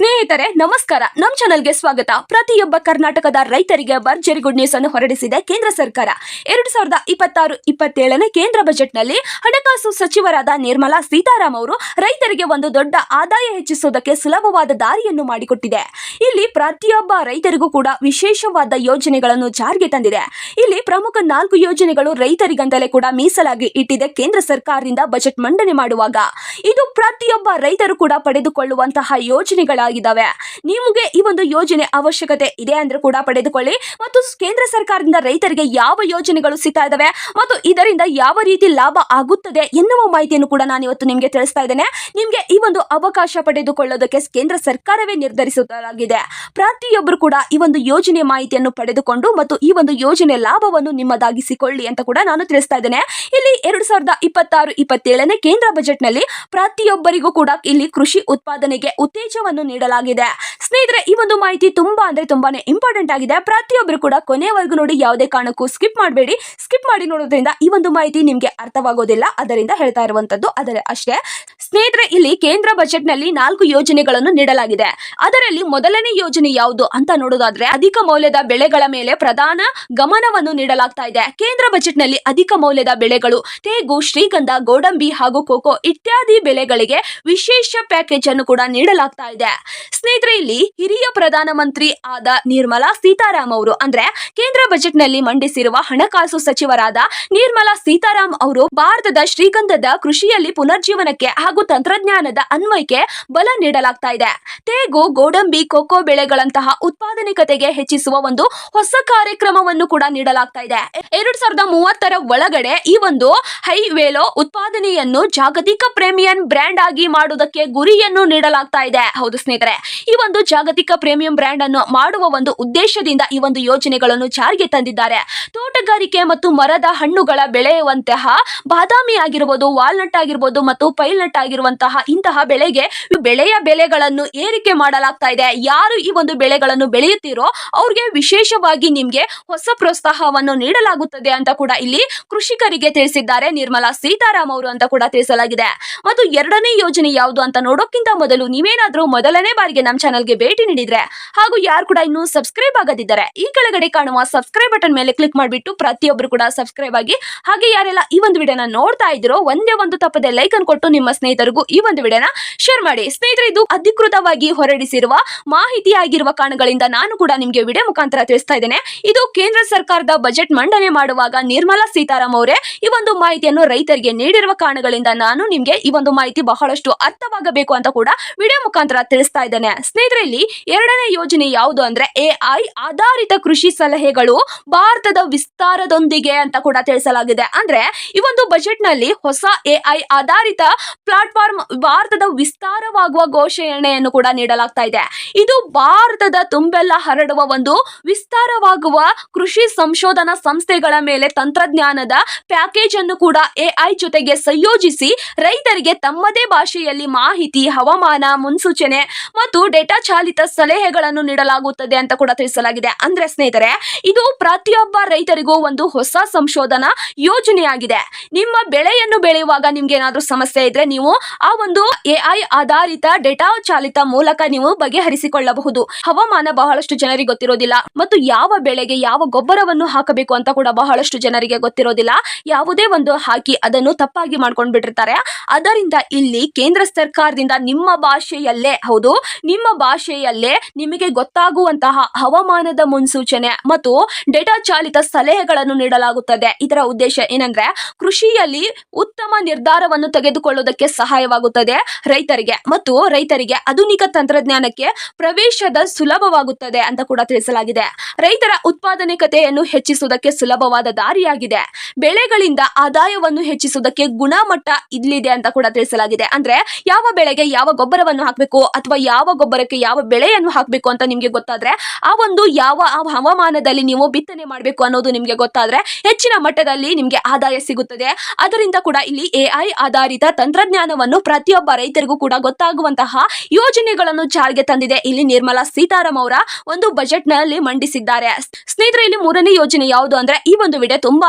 ಸ್ನೇಹಿತರೆ ನಮಸ್ಕಾರ. ನಮ್ಮ ಚಾನೆಲ್ಗೆ ಸ್ವಾಗತ. ಪ್ರತಿಯೊಬ್ಬ ಕರ್ನಾಟಕದ ರೈತರಿಗೆ ಭರ್ಜರಿ ಗುಡ್ ನ್ಯೂಸ್ ಅನ್ನು ಹೊರಡಿಸಿದೆ ಕೇಂದ್ರ ಸರ್ಕಾರ. 2026-27ನೇ ಕೇಂದ್ರ ಬಜೆಟ್ನಲ್ಲಿ ಹಣಕಾಸು ಸಚಿವರಾದ ನಿರ್ಮಲಾ ಸೀತಾರಾಮ್ ಅವರು ರೈತರಿಗೆ ಒಂದು ದೊಡ್ಡ ಆದಾಯ ಹೆಚ್ಚಿಸುವುದಕ್ಕೆ ಸುಲಭವಾದ ದಾರಿಯನ್ನು ಮಾಡಿಕೊಟ್ಟಿದೆ. ಇಲ್ಲಿ ಪ್ರತಿಯೊಬ್ಬ ರೈತರಿಗೂ ಕೂಡ ವಿಶೇಷವಾದ ಯೋಜನೆಗಳನ್ನು ಜಾರಿಗೆ ತಂದಿದೆ. ಇಲ್ಲಿ ಪ್ರಮುಖ 4 ಯೋಜನೆಗಳು ರೈತರಿಗಂತಲೇ ಕೂಡ ಮೀಸಲಾಗಿ ಇಟ್ಟಿದೆ ಕೇಂದ್ರ ಸರ್ಕಾರದಿಂದ ಬಜೆಟ್ ಮಂಡನೆ ಮಾಡುವಾಗ. ಇದು ಪ್ರತಿಯೊಬ್ಬ ರೈತರು ಕೂಡ ಪಡೆದುಕೊಳ್ಳುವಂತಹ ಯೋಜನೆಗಳಾಗಿದ್ದಾವೆ. ನಿಮಗೆ ಈ ಒಂದು ಯೋಜನೆ ಅವಶ್ಯಕತೆ ಇದೆ ಅಂದ್ರೆ ಕೂಡ ಪಡೆದುಕೊಳ್ಳಿ. ಮತ್ತು ಕೇಂದ್ರ ಸರ್ಕಾರದಿಂದ ರೈತರಿಗೆ ಯಾವ ಯೋಜನೆಗಳು ಸಿಗ್ತಾ ಇದಾವೆ ಮತ್ತು ಇದರಿಂದ ಯಾವ ರೀತಿ ಲಾಭ ಆಗುತ್ತದೆ ಎನ್ನುವ ಮಾಹಿತಿಯನ್ನು ಕೂಡ ನಾನು ಇವತ್ತು ನಿಮಗೆ ತಿಳಿಸ್ತಾ ಇದ್ದೇನೆ. ನಿಮಗೆ ಈ ಒಂದು ಅವಕಾಶ ಪಡೆದುಕೊಳ್ಳೋದಕ್ಕೆ ಕೇಂದ್ರ ಸರ್ಕಾರವೇ ನಿರ್ಧರಿಸಲಾಗಿದೆ. ಪ್ರತಿಯೊಬ್ಬರು ಕೂಡ ಈ ಒಂದು ಯೋಜನೆ ಮಾಹಿತಿಯನ್ನು ಪಡೆದುಕೊಂಡು ಮತ್ತು ಈ ಒಂದು ಯೋಜನೆ ಲಾಭವನ್ನು ನಿಮ್ಮದಾಗಿಸಿಕೊಳ್ಳಿ ಅಂತ ಕೂಡ ನಾನು ತಿಳಿಸ್ತಾ ಇದ್ದೇನೆ. ಇಲ್ಲಿ 2026-27ನೇ ಕೇಂದ್ರ ಬಜೆಟ್ ನಲ್ಲಿ ಪ್ರತಿಯೊಬ್ಬರಿಗೂ ಕೂಡ ಇಲ್ಲಿ ಕೃಷಿ ಉತ್ಪಾದನೆಗೆ ಉತ್ತೇಜನವನ್ನು ನೀಡಲಾಗಿದೆ. ಸ್ನೇಹಿತರೆ, ಈ ಒಂದು ಮಾಹಿತಿ ತುಂಬಾನೇ ಇಂಪಾರ್ಟೆಂಟ್ ಆಗಿದೆ. ಪ್ರತಿಯೊಬ್ಬರು ಕೂಡ ಕೊನೆವರೆಗೂ ನೋಡಿ, ಯಾವುದೇ ಕಾರಣಕ್ಕೂ ಸ್ಕಿಪ್ ಮಾಡಬೇಡಿ. ಸ್ಕಿಪ್ ಮಾಡಿ ನೋಡೋದ್ರಿಂದ ಈ ಒಂದು ಮಾಹಿತಿ ನಿಮಗೆ ಅರ್ಥವಾಗೋದಿಲ್ಲ, ಅದರಿಂದ ಹೇಳ್ತಾ ಇರುವಂತದ್ದು ಅದರ ಅಷ್ಟೇ. ಸ್ನೇಹಿತರೆ, ಇಲ್ಲಿ ಕೇಂದ್ರ ಬಜೆಟ್ ನಲ್ಲಿ 4 ಯೋಜನೆಗಳನ್ನು ನೀಡಲಾಗಿದೆ. ಅದರಲ್ಲಿ ಮೊದಲನೇ ಯೋಜನೆ ಯಾವುದು ಅಂತ ನೋಡೋದಾದ್ರೆ ಅಧಿಕ ಮೌಲ್ಯದ ಬೆಳೆಗಳ ಮೇಲೆ ಪ್ರಧಾನ ಗಮನವನ್ನು ನೀಡಲಾಗ್ತಾ ಇದೆ. ಕೇಂದ್ರ ಬಜೆಟ್ ನಲ್ಲಿ ಅಧಿಕ ಮೌಲ್ಯದ ಬೆಳೆಗಳು ತೇಗು, ಶ್ರೀಗಂಧ, ಗೋಡಂಬಿ ಹಾಗೂ ಕೋಕೋ ಇತ್ಯಾದಿ ಬೆಳೆಗಳಿಗೆ ವಿಶೇಷ ಪ್ಯಾಕೇಜ್ ಅನ್ನು ಕೂಡ ನೀಡಲಾಗ್ತಾ ಇದೆ. ಸ್ನೇಹಿತರೆ, ಇಲ್ಲಿ ಹಿರಿಯ ಪ್ರಧಾನಮಂತ್ರಿ ಆದ ನಿರ್ಮಲಾ ಸೀತಾರಾಮ್ ಅವರು ಅಂದ್ರೆ ಕೇಂದ್ರ ಬಜೆಟ್ ನಲ್ಲಿ ಮಂಡಿಸಿರುವ ಹಣಕಾಸು ಸಚಿವರಾದ ನಿರ್ಮಲಾ ಸೀತಾರಾಮ್ ಅವರು ಭಾರತದ ಶ್ರೀಗಂಧದ ಕೃಷಿಯಲ್ಲಿ ಪುನರ್ಜೀವನಕ್ಕೆ ಹಾಗೂ ತಂತ್ರಜ್ಞಾನದ ಅನ್ವಯಕ್ಕೆ ಬಲ ನೀಡಲಾಗ್ತಾ ಇದೆ. ತೇಗು, ಗೋಡಂಬಿ, ಕೋಕೋ ಬೆಳೆಗಳಂತಹ ಉತ್ಪಾದಕತೆಗೆ ಹೆಚ್ಚಿಸುವ ಒಂದು ಹೊಸ ಕಾರ್ಯಕ್ರಮವನ್ನು ಕೂಡ ನೀಡಲಾಗ್ತಾ ಇದೆ. 2030ರ ಒಳಗಡೆ ಈ ಒಂದು ಹೈವೇಲೋ ಉತ್ಪಾದನೆಯನ್ನು ಜಾಗತಿಕ ಪ್ರೀಮಿಯಂ ಬ್ರ್ಯಾಂಡ್ ಆಗಿ ಮಾಡುವುದಕ್ಕೆ ಗುರಿಯನ್ನು ನೀಡಲಾಗ್ತಾ ಇದೆ. ಹೌದು ಸ್ನೇಹಿತರೆ, ಈ ಒಂದು ಜಾಗತಿಕ ಪ್ರೀಮಿಯಂ ಬ್ರ್ಯಾಂಡ್ ಅನ್ನು ಮಾಡುವ ಒಂದು ಉದ್ದೇಶದಿಂದ ಈ ಒಂದು ಯೋಜನೆಗಳನ್ನು ಜಾರಿಗೆ ತಂದಿದ್ದಾರೆ. ತೋಟಗಾರಿಕೆ ಮತ್ತು ಮರದ ಹಣ್ಣುಗಳ ಬೆಳೆಯುವಂತಹ ಬಾದಾಮಿ ಆಗಿರಬಹುದು, ವಾಲ್ನಟ್ ಆಗಿರಬಹುದು ಮತ್ತು ಪೈಲ್ನಟ್ ಆಗಿರುವಂತಹ ಇಂತಹ ಬೆಳೆಯ ಬೆಲೆಗಳನ್ನು ಏರಿಕೆ ಮಾಡಲಾಗ್ತಾ ಇದೆ. ಯಾರು ಈ ಒಂದು ಬೆಳೆಗಳನ್ನು ಬೆಳೆಯುತ್ತೀರೋ ಅವ್ರಿಗೆ ವಿಶೇಷವಾಗಿ ನಿಮ್ಗೆ ಹೊಸ ಪ್ರೋತ್ಸಾಹವನ್ನು ನೀಡಲಾಗುತ್ತದೆ ಅಂತ ಕೂಡ ಇಲ್ಲಿ ಕೃಷಿಕರಿಗೆ ತಿಳಿಸಿದ್ದಾರೆ ನಿರ್ಮಲಾ ಸೀತಾರಾಮ್ ಅವರು ಅಂತ ಕೂಡ ತಿಳಿಸಲಾಗಿದೆ. ಮತ್ತು ಎರಡನೇ ಯೋಜನೆ ಯಾವುದು ಅಂತ ನೋಡೋಕ್ಕಿಂತ ಮೊದಲು ನೀವೇನಾದ್ರೂ ಮೊದಲನೇ ಬಾರಿಗೆ ನಮ್ಮ ಚಾನಲ್ಗೆ ಭೇಟಿ ನೀಡಿದ್ರೆ ಹಾಗೂ ಯಾರು ಕೂಡ ಇನ್ನೂ ಸಬ್ಸ್ಕ್ರೈಬ್ ಆಗದಿದ್ದಾರೆ ಈ ಕೆಳಗಡೆ ಕಾಣುವ ಸಬ್ಸ್ಕ್ರೈಬ್ ಬಟನ್ ಮೇಲೆ ಕ್ಲಿಕ್ ಮಾಡಿಬಿಟ್ಟು ಪ್ರತಿಯೊಬ್ಬರು ಕೂಡ ಸಬ್ಸ್ಕ್ರೈಬ್ ಆಗಿ. ಹಾಗೆ ಯಾರೆಲ್ಲ ಈ ಒಂದು ವಿಡಿಯೋನ ನೋಡ್ತಾ ಇದ್ರೋ ಒಂದೇ ಒಂದು ತಪ್ಪದೆ ಲೈಕ್ ಅನ್ನು ಕೊಟ್ಟು ನಿಮ್ಮ ಸ್ನೇಹಿತರಿಗೂ ಈ ಒಂದು ವಿಡಿಯೋನ ಶೇರ್ ಮಾಡಿ. ಸ್ನೇಹಿತರೆ, ಇದು ಅಧಿಕೃತವಾಗಿ ಹೊರಡಿಸಿರುವ ಮಾಹಿತಿ ಆಗಿರುವ ಕಾರಣಗಳಿಂದ ನಾನು ಕೂಡ ನಿಮಗೆ ವಿಡಿಯೋ ಮುಖಾಂತರ ತಿಳಿಸ್ತಾ ಇದ್ದೇನೆ. ಇದು ಕೇಂದ್ರ ಸರ್ಕಾರದ ಬಜೆಟ್ ಮಂಡನೆ ಮಾಡುವಾಗ ನಿರ್ಮಲಾ ಸೀತಾರಾಮ್ ಅವರೇ ಈ ಒಂದು ಮಾಹಿತಿಯನ್ನು ರೈತರಿಗೆ ನೀಡಿರುವ ಕಾರಣಗಳಿಂದ ನಾನು ನಿಮಗೆ ಈ ಒಂದು ಮಾಹಿತಿ ಬಹಳಷ್ಟು ಅರ್ಥವಾಗಬೇಕು ಅಂತ ಕೂಡ ವಿಡಿಯೋ ಮುಖಾಂತರ ತಿಳಿಸ್ತಾ ಇದ್ದೇನೆ. ಸ್ನೇಹಿತರೆ, ಇಲ್ಲಿ ಎರಡನೇ ಯೋಜನೆ ಯಾವುದು ಅಂದ್ರೆ AI ಆಧಾರಿತ ಕೃಷಿ ಸಲಹೆಗಳು ಭಾರತದ ವಿಸ್ತಾರದೊಂದಿಗೆ ಅಂತ ಕೂಡ ತಿಳಿಸಲಾಗಿದೆ. ಅಂದ್ರೆ ಈ ಒಂದು ಬಜೆಟ್ ನಲ್ಲಿ ಹೊಸ AI ಆಧಾರಿತ ಪ್ಲಾಟ್ಫಾರ್ಮ್ ಭಾರತದ ವಿಸ್ತಾರವಾಗುವ ಘೋಷಣೆಯನ್ನು ಕೂಡ ನೀಡಲಾಗ್ತಾ ಇದೆ. ಇದು ಭಾರತದ ತುಂಬೆಲ್ಲ ಹರಡುವ ಒಂದು ವಿಸ್ತಾರವಾಗುವ ಕೃಷಿ ಸಂಶೋಧನಾ ಸಂಸ್ಥೆಗಳ ಮೇಲೆ ತಂತ್ರಜ್ಞಾನದ ಪ್ಯಾಕೇಜ್ ಅನ್ನು ಕೂಡ AI ಜೊತೆಗೆ ಸಂಯೋಜಿಸಿ ರೈತರಿಗೆ ತಮ್ಮದೇ ಭಾಷೆಯಲ್ಲಿ ಮಾಹಿತಿ, ಹವಾಮಾನ ಮುನ್ಸೂಚನೆ ಮತ್ತು ಡೇಟಾ ಚಾಲಿತ ಸಲಹೆಗಳನ್ನು ನೀಡಲಾಗುತ್ತದೆ ಅಂತ ಕೂಡ ತಿಳಿಸಲಾಗಿದೆ. ಅಂದ್ರೆ ಸ್ನೇಹಿತರೆ, ಇದು ಪ್ರತಿಯೊಬ್ಬ ರೈತರಿಗೂ ಒಂದು ಹೊಸ ಸಂಶೋಧನಾ ಯೋಜನೆಯಾಗಿದೆ. ನಿಮ್ಮ ಬೆಳೆಯನ್ನು ಬೆಳೆಯುವಾಗ ನಿಮ್ಗೆ ಏನಾದ್ರೂ ಸಮಸ್ಯೆ ಇದ್ರೆ ನೀವು ಆ ಒಂದು AI ಆಧಾರಿತ ಡೇಟಾ ಚಾಲಿತ ಮೂಲಕ ನೀವು ಬಗೆಹರಿಸಿಕೊಳ್ಳಬಹುದು. ಹವಾಮಾನ ಬಹಳಷ್ಟು ಜನರಿಗೆ ಗೊತ್ತಿರೋದಿಲ್ಲ ಮತ್ತು ಯಾವ ಬೆಳೆಗೆ ಯಾವ ಗೊಬ್ಬರವನ್ನು ಹಾಕಬೇಕು ಅಂತ ಕೂಡ ಬಹಳಷ್ಟು ಜನರಿಗೆ ಗೊತ್ತಿರೋದಿಲ್ಲ. ಯಾವುದೇ ಒಂದು ಹಾಕಿ ಅದನ್ನು ತಪ್ಪಾಗಿ ಮಾಡ್ಕೊಂಡು ಬಿಟ್ಟಿರ್ತಾರೆ. ಅದರಿಂದ ಇಲ್ಲಿ ಕೇಂದ್ರ ಸರ್ಕಾರದಿಂದ ನಿಮ್ಮ ಭಾಷೆಯಲ್ಲೇ, ಹೌದು ನಿಮ್ಮ ಭಾಷೆಯಲ್ಲೇ ನಿಮಗೆ ಗೊತ್ತಾಗುವಂತಹ ಹವಾಮಾನದ ಮುನ್ಸೂಚನೆ ಮತ್ತು ಡೇಟಾ ಚಾಲಿತ ಸಲಹೆಗಳನ್ನು ನೀಡಲಾಗುತ್ತದೆ. ಇದರ ಉದ್ದೇಶ ಏನಂದ್ರೆ ಕೃಷಿಯಲ್ಲಿ ಉತ್ತಮ ನಿರ್ಧಾರವನ್ನು ತೆಗೆದುಕೊಳ್ಳುವುದಕ್ಕೆ ಸಹಾಯವಾಗುತ್ತದೆ ರೈತರಿಗೆ ಮತ್ತು ರೈತರಿಗೆ ಆಧುನಿಕ ತಂತ್ರಜ್ಞಾನಕ್ಕೆ ಪ್ರವೇಶದ ಸುಲಭವಾಗುತ್ತದೆ ಅಂತ ಕೂಡ ತಿಳಿಸಲಾಗಿದೆ. ರೈತರ ಉತ್ಪಾದಕತೆಯನ್ನು ಹೆಚ್ಚಿಸುವುದಕ್ಕೆ ಸುಲಭವಾದ ದಾರಿಯಾಗಿದೆ. ಬೆಳೆಗಳಿಂದ ಆದಾಯವನ್ನು ಹೆಚ್ಚಿಸುವುದಕ್ಕೆ ಗುಣಮಟ್ಟ ಇಲ್ಲಿದೆ ಅಂತ ಕೂಡ ತಿಳಿಸಲಾಗಿದೆ. ಅಂದ್ರೆ ಯಾವ ಬೆಳೆಗೆ ಯಾವ ಗೊಬ್ಬರವನ್ನು ಹಾಕಬೇಕು ಅಥವಾ ಯಾವ ಗೊಬ್ಬರಕ್ಕೆ ಯಾವ ಬೆಳೆಯನ್ನು ಹಾಕಬೇಕು ಅಂತ ನಿಮ್ಗೆ ಗೊತ್ತಾದ್ರೆ, ಆ ಒಂದು ಯಾವ ಹವಾಮಾನದಲ್ಲಿ ನೀವು ಬಿತ್ತನೆ ಮಾಡಬೇಕು ಅನ್ನೋದು ನಿಮ್ಗೆ ಗೊತ್ತಾದ್ರೆ ಹೆಚ್ಚಿನ ಮಟ್ಟದಲ್ಲಿ ನಿಮ್ಗೆ ಆದಾಯ ಸಿಗುತ್ತದೆ. ಅದರಿಂದ ಕೂಡ ಇಲ್ಲಿ AI ಆಧಾರಿತ ತಂತ್ರಜ್ಞಾನವನ್ನು ಪ್ರತಿಯೊಬ್ಬ ರೈತರಿಗೂ ಕೂಡ ಗೊತ್ತಾಗುವಂತಹ ಯೋಜನೆಗಳನ್ನು ಜಾರಿಗೆ ತಂದಿದೆ ಇಲ್ಲಿ ನಿರ್ಮಲಾ ಸೀತಾರಾಮ್ ಅವರ ಒಂದು ಬಜೆಟ್ ನಲ್ಲಿ ಮಂಡಿಸಿದ್ದಾರೆ. ಸ್ನೇಹಿತರೆ, ಇಲ್ಲಿ ಮೂರನೇ ಯೋಜನೆ ಯಾವುದು ಅಂದ್ರೆ ಈ ಒಂದು ವಿಡಿಯೋ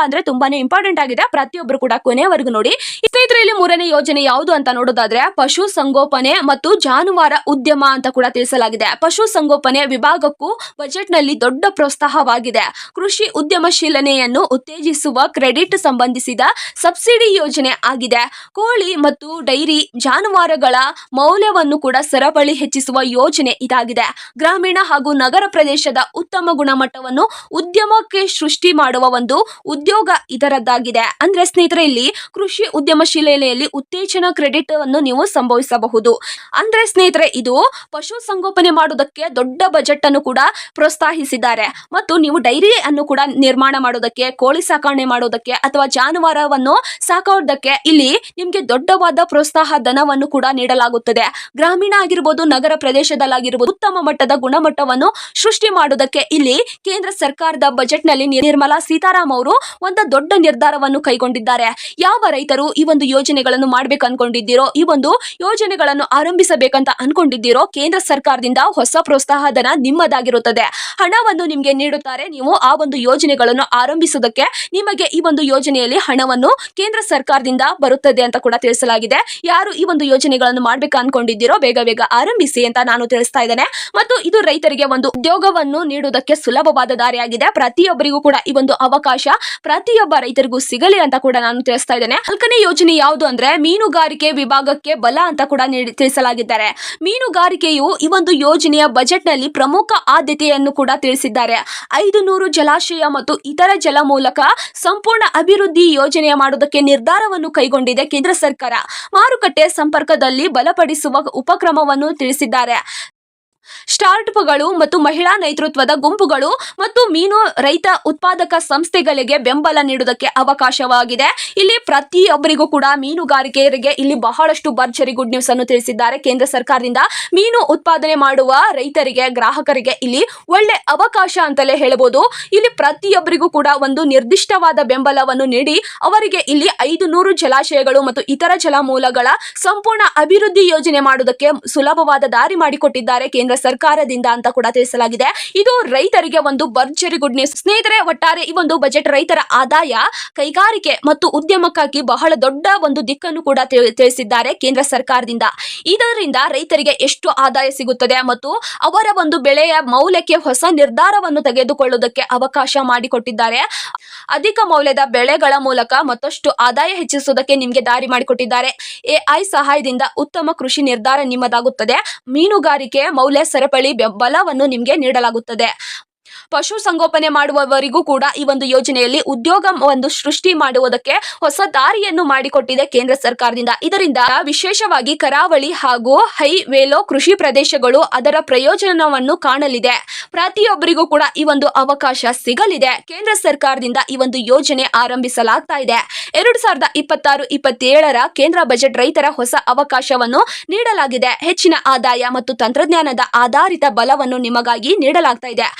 ತುಂಬಾನೇ ಇಂಪಾರ್ಟೆಂಟ್ ಆಗಿದೆ. ಪ್ರತಿಯೊಬ್ಬರು ಕೂಡ ಕೊನೆಯವರೆಗೂ ನೋಡಿ. ಸ್ನೇಹಿತರೆ, ಇಲ್ಲಿ ಮೂರನೇ ಯೋಜನೆ ಯಾವುದು ಅಂತ ನೋಡೋದಾದ್ರೆ ಪಶು ಸಂಗೋಪನೆ ಮತ್ತು ಜಾನುವಾರು ಉದ್ಯಮ ಅಂತ ಕೂಡ ತಿಳಿಸಲಾಗಿದೆ. ತಿಳಿಸಲಾಗಿದೆ. ಪಶು ಸಂಗೋಪನೆ ವಿಭಾಗಕ್ಕೂ ಬಜೆಟ್ನಲ್ಲಿ ದೊಡ್ಡ ಪ್ರೋತ್ಸಾಹವಾಗಿದೆ. ಕೃಷಿ ಉದ್ಯಮಶೀಲನೆಯನ್ನು ಉತ್ತೇಜಿಸುವ ಕ್ರೆಡಿಟ್ ಸಂಬಂಧಿಸಿದ ಸಬ್ಸಿಡಿ ಯೋಜನೆ ಆಗಿದೆ. ಕೋಳಿ ಮತ್ತು ಡೈರಿ ಜಾನುವಾರುಗಳ ಮೌಲ್ಯವನ್ನು ಕೂಡ ಸರಪಳಿ ಹೆಚ್ಚಿಸುವ ಯೋಜನೆ ಇದಾಗಿದೆ. ಗ್ರಾಮೀಣ ಹಾಗೂ ನಗರ ಪ್ರದೇಶದ ಉತ್ತಮ ಗುಣಮಟ್ಟವನ್ನು ಉದ್ಯಮಕ್ಕೆ ಸೃಷ್ಟಿ ಮಾಡುವ ಒಂದು ಉದ್ಯೋಗ ಇದರದ್ದಾಗಿದೆ. ಅಂದ್ರೆ ಸ್ನೇಹಿತರೆ, ಇಲ್ಲಿ ಕೃಷಿ ಉದ್ಯಮಶೀಲನೆಯಲ್ಲಿ ಉತ್ತೇಜನ ಕ್ರೆಡಿಟ್ ಅನ್ನು ನೀವು ಸಂಭವಿಸಬಹುದು. ಅಂದ್ರೆ ಸ್ನೇಹಿತರೆ, ಇದು ಪಶು ಸಂಗೋಪನೆ ಮಾಡುವುದಕ್ಕೆ ದೊಡ್ಡ ಬಜೆಟ್ ಅನ್ನು ಕೂಡ ಪ್ರೋತ್ಸಾಹಿಸಿದ್ದಾರೆ. ಮತ್ತು ನೀವು ಡೈರಿ ಅನ್ನು ಕೂಡ ನಿರ್ಮಾಣ ಮಾಡೋದಕ್ಕೆ, ಕೋಳಿ ಸಾಕಣೆ ಮಾಡೋದಕ್ಕೆ ಅಥವಾ ಜಾನುವಾರವನ್ನು ಸಾಕೋದಕ್ಕೆ ಇಲ್ಲಿ ನಿಮ್ಗೆ ದೊಡ್ಡವಾದ ಪ್ರೋತ್ಸಾಹ ಧನವನ್ನು ಕೂಡ ನೀಡಲಾಗುತ್ತದೆ. ಗ್ರಾಮೀಣ ಆಗಿರ್ಬೋದು, ನಗರ ಪ್ರದೇಶದಲ್ಲಾಗಿರ್ಬೋದು, ಉತ್ತಮ ಮಟ್ಟದ ಗುಣಮಟ್ಟವನ್ನು ಸೃಷ್ಟಿ ಮಾಡುವುದಕ್ಕೆ ಇಲ್ಲಿ ಕೇಂದ್ರ ಸರ್ಕಾರದ ಬಜೆಟ್ ನಲ್ಲಿ ನಿರ್ಮಲಾ ಸೀತಾರಾಮ್ ಅವರು ಒಂದು ದೊಡ್ಡ ನಿರ್ಧಾರವನ್ನು ಕೈಗೊಂಡಿದ್ದಾರೆ. ಯಾವ ರೈತರು ಈ ಒಂದು ಯೋಜನೆಗಳನ್ನು ಮಾಡ್ಬೇಕು ಅನ್ಕೊಂಡಿದ್ದೀರೋ, ಈ ಒಂದು ಯೋಜನೆಗಳನ್ನು ಆರಂಭಿಸಬೇಕಂತ ಅನ್ಕೊಂಡಿದ್ದೀರೋ, ಕೇಂದ್ರ ಸರ್ಕಾರದಿಂದ ಹೊಸ ಪ್ರೋತ್ಸಾಹ ಧನ ನಿಮ್ಮದಾಗಿರುತ್ತದೆ. ಹಣವನ್ನು ನಿಮ್ಗೆ ನೀಡುತ್ತಾರೆ. ನೀವು ಆ ಒಂದು ಯೋಜನೆಗಳನ್ನು ಆರಂಭಿಸುವುದಕ್ಕೆ ನಿಮಗೆ ಈ ಒಂದು ಯೋಜನೆಯಲ್ಲಿ ಹಣವನ್ನು ಕೇಂದ್ರ ಸರ್ಕಾರದಿಂದ ಬರುತ್ತದೆ ಅಂತ ಕೂಡ ತಿಳಿಸಲಾಗಿದೆ. ಯಾರು ಈ ಒಂದು ಯೋಜನೆಗಳನ್ನು ಮಾಡ್ಬೇಕು ಅನ್ಕೊಂಡಿದ್ದೀರೋ ಬೇಗ ಬೇಗ ಆರಂಭಿಸಿ ಅಂತ ನಾನು ತಿಳಿಸ್ತಾ ಇದ್ದೇನೆ. ಮತ್ತು ಇದು ರೈತರಿಗೆ ಒಂದು ಉದ್ಯೋಗವನ್ನು ನೀಡುವುದಕ್ಕೆ ಸುಲಭವಾದ ದಾರಿಯಾಗಿದೆ. ಪ್ರತಿಯೊಬ್ಬರಿಗೂ ಕೂಡ ಈ ಒಂದು ಅವಕಾಶ ಪ್ರತಿಯೊಬ್ಬ ರೈತರಿಗೂ ಸಿಗಲಿ ಅಂತ ಕೂಡ ನಾನು ತಿಳಿಸ್ತಾ ಇದ್ದೇನೆ. 4ನೇ ಯೋಜನೆ ಯಾವುದು ಅಂದ್ರೆ ಮೀನುಗಾರಿಕೆ ವಿಭಾಗಕ್ಕೆ ಬಲ ಅಂತ ಕೂಡ ತಿಳಿಸಲಾಗಿದ್ದಾರೆ. ಮೀನುಗಾರಿಕೆಯು ಈ ಒಂದು ಯೋಜನೆಯ ಬಜೆಟ್ ನಲ್ಲಿ ಪ್ರಮುಖ ಆದ್ಯತೆಯನ್ನು ಕೂಡ ತಿಳಿಸಿದ್ದಾರೆ. 500 ಜಲಾಶಯ ಮತ್ತು ಇತರ ಜಲ ಮೂಲಕ ಸಂಪೂರ್ಣ ಅಭಿವೃದ್ಧಿ ಯೋಜನೆ ಮಾಡುವುದಕ್ಕೆ ನಿರ್ಧಾರವನ್ನು ಕೈಗೊಂಡಿದೆ ಕೇಂದ್ರ ಸರ್ಕಾರ. ಮಾರುಕಟ್ಟೆ ಸಂಪರ್ಕದಲ್ಲಿ ಬಲಪಡಿಸುವ ಉಪಕ್ರಮವನ್ನು ತಿಳಿಸಿದ್ದಾರೆ. ಸ್ಟಾರ್ಟ್ಅಪ್ಗಳು ಮತ್ತು ಮಹಿಳಾ ನೇತೃತ್ವದ ಗುಂಪುಗಳು ಮತ್ತು ಮೀನು ರೈತ ಉತ್ಪಾದಕ ಸಂಸ್ಥೆಗಳಿಗೆ ಬೆಂಬಲ ನೀಡುವುದಕ್ಕೆ ಅವಕಾಶವಾಗಿದೆ. ಇಲ್ಲಿ ಪ್ರತಿಯೊಬ್ಬರಿಗೂ ಕೂಡ ಮೀನುಗಾರಿಕೆಯರಿಗೆ ಇಲ್ಲಿ ಬಹಳಷ್ಟು ಭರ್ಜರಿ ಗುಡ್ ನ್ಯೂಸ್ ಅನ್ನು ತಿಳಿಸಿದ್ದಾರೆ ಕೇಂದ್ರ ಸರ್ಕಾರದಿಂದ. ಮೀನು ಉತ್ಪಾದನೆ ಮಾಡುವ ರೈತರಿಗೆ, ಗ್ರಾಹಕರಿಗೆ ಇಲ್ಲಿ ಒಳ್ಳೆ ಅವಕಾಶ ಅಂತಲೇ ಹೇಳಬಹುದು. ಇಲ್ಲಿ ಪ್ರತಿಯೊಬ್ಬರಿಗೂ ಕೂಡ ಒಂದು ನಿರ್ದಿಷ್ಟವಾದ ಬೆಂಬಲವನ್ನು ನೀಡಿ ಅವರಿಗೆ ಇಲ್ಲಿ 500 ಜಲಾಶಯಗಳು ಮತ್ತು ಇತರ ಜಲಮೂಲಗಳ ಸಂಪೂರ್ಣ ಅಭಿವೃದ್ಧಿ ಯೋಜನೆ ಮಾಡುವುದಕ್ಕೆ ಸುಲಭವಾದ ದಾರಿ ಮಾಡಿಕೊಟ್ಟಿದ್ದಾರೆ ಕೇಂದ್ರ ಸರ್ಕಾರದಿಂದ ಅಂತ ಕೂಡ ತಿಳಿಸಲಾಗಿದೆ. ಇದು ರೈತರಿಗೆ ಒಂದು ಭರ್ಜರಿ ಗುಡ್ ನ್ಯೂಸ್. ಸ್ನೇಹಿತರೆ, ಒಟ್ಟಾರೆ ಈ ಒಂದು ಬಜೆಟ್ ರೈತರ ಆದಾಯ, ಕೈಗಾರಿಕೆ ಮತ್ತು ಉದ್ಯಮಕ್ಕಾಗಿ ಬಹಳ ದೊಡ್ಡ ಒಂದು ದಿಕ್ಕನ್ನು ಕೂಡ ತಿಳಿಸಿದ್ದಾರೆ ಕೇಂದ್ರ ಸರ್ಕಾರದಿಂದ. ಇದರಿಂದ ರೈತರಿಗೆ ಎಷ್ಟು ಆದಾಯ ಸಿಗುತ್ತದೆ ಮತ್ತು ಅವರ ಒಂದು ಬೆಳೆಯ ಮೌಲ್ಯಕ್ಕೆ ಹೊಸ ನಿರ್ಧಾರವನ್ನು ತೆಗೆದುಕೊಳ್ಳುವುದಕ್ಕೆ ಅವಕಾಶ ಮಾಡಿಕೊಟ್ಟಿದ್ದಾರೆ. ಅಧಿಕ ಮೌಲ್ಯದ ಬೆಳೆಗಳ ಮೂಲಕ ಮತ್ತಷ್ಟು ಆದಾಯ ಹೆಚ್ಚಿಸುವುದಕ್ಕೆ ನಿಮಗೆ ದಾರಿ ಮಾಡಿಕೊಟ್ಟಿದ್ದಾರೆ. AI ಸಹಾಯದಿಂದ ಉತ್ತಮ ಕೃಷಿ ನಿರ್ಧಾರ ನಿಮ್ಮದಾಗುತ್ತದೆ. ಮೀನುಗಾರಿಕೆ ಮೌಲ್ಯ ಸರಪಳಿ ಬಲವನ್ನು ನಿಮಗೆ ನೀಡಲಾಗುತ್ತದೆ. ಪಶು ಸಂಗೋಪನೆ ಮಾಡುವವರಿಗೂ ಕೂಡ ಈ ಒಂದು ಯೋಜನೆಯಲ್ಲಿ ಉದ್ಯೋಗ ಒಂದು ಸೃಷ್ಟಿ ಮಾಡುವುದಕ್ಕೆ ಹೊಸ ದಾರಿಯನ್ನು ಮಾಡಿಕೊಟ್ಟಿದೆ ಕೇಂದ್ರ ಸರ್ಕಾರದಿಂದ. ಇದರಿಂದ ವಿಶೇಷವಾಗಿ ಕರಾವಳಿ ಹಾಗೂ ಹೈ ವೇಲೋ ಕೃಷಿ ಪ್ರದೇಶಗಳು ಅದರ ಪ್ರಯೋಜನವನ್ನು ಕಾಣಲಿದೆ. ಪ್ರತಿಯೊಬ್ಬರಿಗೂ ಕೂಡ ಈ ಒಂದು ಅವಕಾಶ ಸಿಗಲಿದೆ. ಕೇಂದ್ರ ಸರ್ಕಾರದಿಂದ ಈ ಒಂದು ಯೋಜನೆ ಆರಂಭಿಸಲಾಗ್ತಾ ಇದೆ. 2026-27ರ ಕೇಂದ್ರ ಬಜೆಟ್ ರೈತರ ಹೊಸ ಅವಕಾಶವನ್ನು ನೀಡಲಾಗಿದೆ. ಹೆಚ್ಚಿನ ಆದಾಯ ಮತ್ತು ತಂತ್ರಜ್ಞಾನದ ಆಧಾರಿತ ಬಲವನ್ನು ನಿಮಗಾಗಿ ನೀಡಲಾಗ್ತಾ ಇದೆ.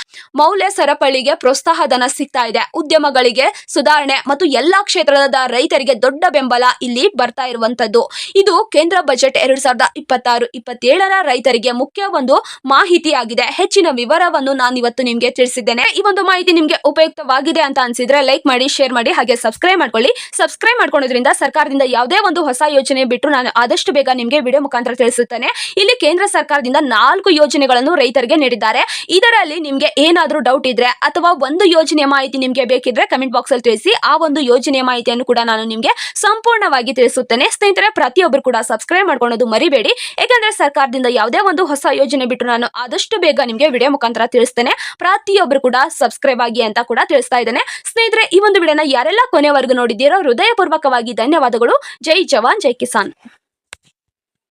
ಮೌಲ್ಯ ಸರಪಳಿಗೆ ಪ್ರೋತ್ಸಾಹ ಧನ ಸಿಗ್ತಾ ಇದೆ. ಉದ್ಯಮಗಳಿಗೆ ಸುಧಾರಣೆ ಮತ್ತು ಎಲ್ಲಾ ಕ್ಷೇತ್ರದ ರೈತರಿಗೆ ದೊಡ್ಡ ಬೆಂಬಲ ಇಲ್ಲಿ ಬರ್ತಾ ಇರುವಂತದ್ದು. ಇದು ಕೇಂದ್ರ ಬಜೆಟ್ 2026-27ರ ರೈತರಿಗೆ ಮುಖ್ಯ ಒಂದು ಮಾಹಿತಿಯಾಗಿದೆ. ಹೆಚ್ಚಿನ ವಿವರವನ್ನು ನಾನು ಇವತ್ತು ನಿಮಗೆ ತಿಳಿಸಿದ್ದೇನೆ. ಈ ಒಂದು ಮಾಹಿತಿ ನಿಮಗೆ ಉಪಯುಕ್ತವಾಗಿದೆ ಅಂತ ಅನ್ಸಿದ್ರೆ ಲೈಕ್ ಮಾಡಿ, ಶೇರ್ ಮಾಡಿ, ಹಾಗೆ ಸಬ್ಸ್ಕ್ರೈಬ್ ಮಾಡ್ಕೊಳ್ಳಿ. ಸಬ್ಸ್ಕ್ರೈಬ್ ಮಾಡ್ಕೊಳ್ಳೋದ್ರಿಂದ ಸರ್ಕಾರದಿಂದ ಯಾವುದೇ ಒಂದು ಹೊಸ ಯೋಜನೆ ಬಿಟ್ಟು ನಾನು ಆದಷ್ಟು ಬೇಗ ನಿಮಗೆ ವಿಡಿಯೋ ಮುಖಾಂತರ ತಿಳಿಸುತ್ತೇನೆ. ಇಲ್ಲಿ ಕೇಂದ್ರ ಸರ್ಕಾರದಿಂದ 4 ಯೋಜನೆಗಳನ್ನು ರೈತರಿಗೆ ನೀಡಿದ್ದಾರೆ. ಇದರಲ್ಲಿ ನಿಮಗೆ ಏನಾದರೂ ಡೌಟ್ ಇದ್ರೆ ಅಥವಾ ಒಂದು ಯೋಜನೆಯ ಮಾಹಿತಿ ನಿಮಗೆ ಬೇಕಿದ್ರೆ ಕಮೆಂಟ್ ಬಾಕ್ಸ್ ಅಲ್ಲಿ ತಿಳಿಸಿ. ಆ ಒಂದು ಯೋಜನೆಯ ಮಾಹಿತಿಯನ್ನು ಕೂಡ ನಾನು ನಿಮಗೆ ಸಂಪೂರ್ಣವಾಗಿ ತಿಳಿಸುತ್ತೇನೆ. ಸ್ನೇಹಿತರೆ, ಪ್ರತಿಯೊಬ್ಬರು ಕೂಡ ಸಬ್ಸ್ಕ್ರೈಬ್ ಮಾಡ್ಕೊಳ್ಳೋದು ಮರಿಬೇಡಿ. ಯಾಕಂದ್ರೆ ಸರ್ಕಾರದಿಂದ ಯಾವುದೇ ಒಂದು ಹೊಸ ಯೋಜನೆ ಬಿಟ್ಟು ನಾನು ಆದಷ್ಟು ಬೇಗ ನಿಮಗೆ ವಿಡಿಯೋ ಮುಖಾಂತರ ತಿಳಿಸ್ತೇನೆ. ಪ್ರತಿಯೊಬ್ಬರು ಕೂಡ ಸಬ್ಸ್ಕ್ರೈಬ್ ಆಗಿ ಅಂತ ಕೂಡ ತಿಳಿಸ್ತಾ ಇದ್ದೇನೆ. ಸ್ನೇಹಿತರೆ, ಈ ಒಂದು ವಿಡಿಯೋನ ಯಾರೆಲ್ಲ ಕೊನೆವರೆಗೂ ನೋಡಿದ್ದೀರೋ ಹೃದಯಪೂರ್ವಕವಾಗಿ ಧನ್ಯವಾದಗಳು. ಜೈ ಜವಾನ್, ಜೈ ಕಿಸಾನ್.